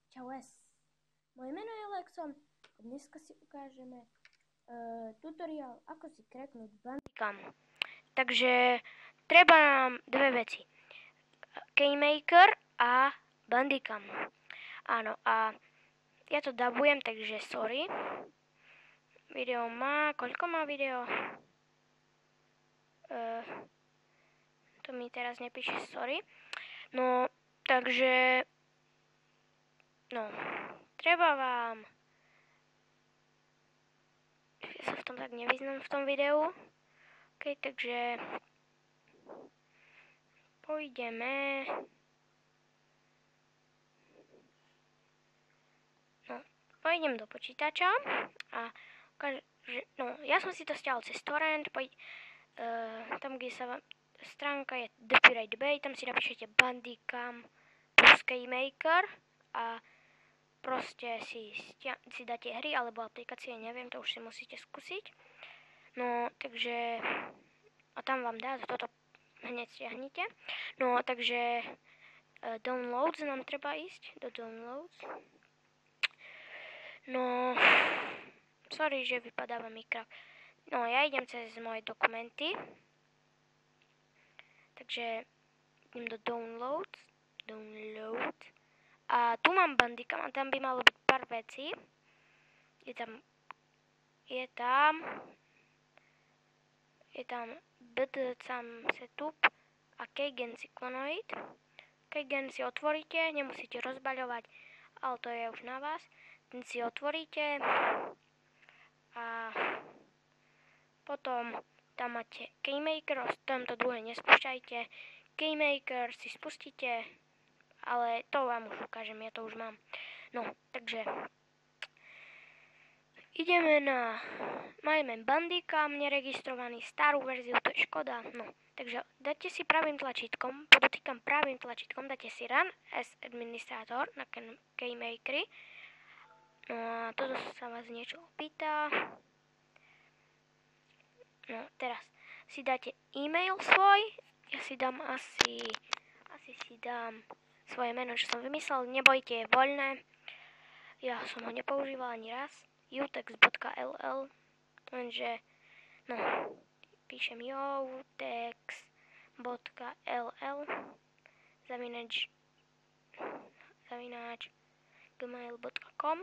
Čaues. Moje meno je Lexom. Dneska si ukážeme tutoriál, ako si kreknúť Bandicam. Takže treba nám dve veci. Keymaker a Bandicam. Áno, a ja to dabujem, takže sorry. Video má, koľko má video? To mi teraz nepíše, sorry. No, takže treba vám, ja sa v tom tak nevyznám v tom videu. OK, takže pôjdeme, pôjdem do počítača a ja som si to stiahol cez torrent, tam, kde sa stránka je The Pirate Bay, tam si napíšete Bandicam plus Keymaker a proste si dáte hry alebo aplikácie, neviem, to už si musíte skúsiť. No, takže a tam vám dá, toto hneď stiahnite. No, takže downloads nám treba ísť, do downloads. No, sorry, že vypadáva mikrofón. No, ja idem cez moje dokumenty. Takže idem do download. A tu mám Bandicam a tam by malo byť pár vecí. Je tam BDCam setup a Keygen Cyclonoid. Keygen si otvoríte, nemusíte rozbaľovať, ale to je už na vás. Ten si otvoríte a potom tam máte Keymaker, tamto druhé nespúšťajte. Keymaker si spustíte, ale to vám už ukážem, ja to už mám. No, takže máme Bandicam neregistrovaný, starú verziu, to je škoda. No, takže dáte si pravým tlačítkom, podotýkam pravým tlačítkom, dáte si Run as administrátor na Keymakery. No a toto sa vás niečo opýta. No, teraz si dáte e-mail svoj, ja si dám asi si dám svoje meno, čo som vymyslel, nebojte, je voľné. Ja som ho nepoužíval ani raz. utex.ll, lenže, píšem utex.ll zavináč gmail.com.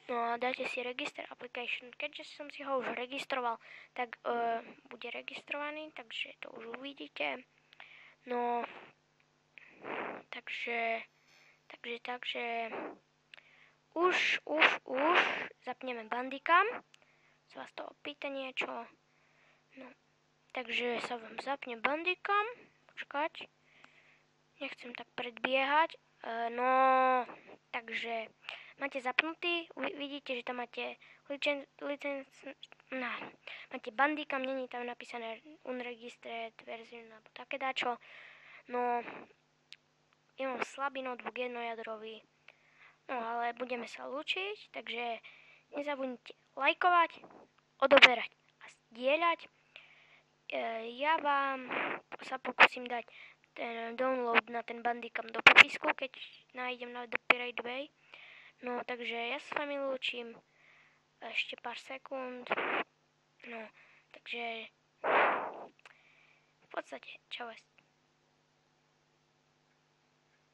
No a dáte si register application. Keďže som si ho už registroval, tak bude registrovaný, takže to už uvidíte. No, takže už zapneme Bandicam. Sa vás to opýta niečo. No, takže sa vám zapne Bandicam. Počkať. Nechcem tak predbiehať. No, takže máte zapnutý, vidíte, že tam máte máte Bandicam, není tam napísané unregistered version alebo také dáčo. No, ja mám slabý notebook, jednojadrový. No, ale budeme sa lúčiť, takže nezabudnite lajkovať, odoberať a zdieľať. Ja vám sa pokúsim dať ten download na ten Bandicam do popisku, keď nájdem na The Pirate Bay. No, takže ja sa s vami lúčim ešte pár sekúnd. No, takže v podstate, čau.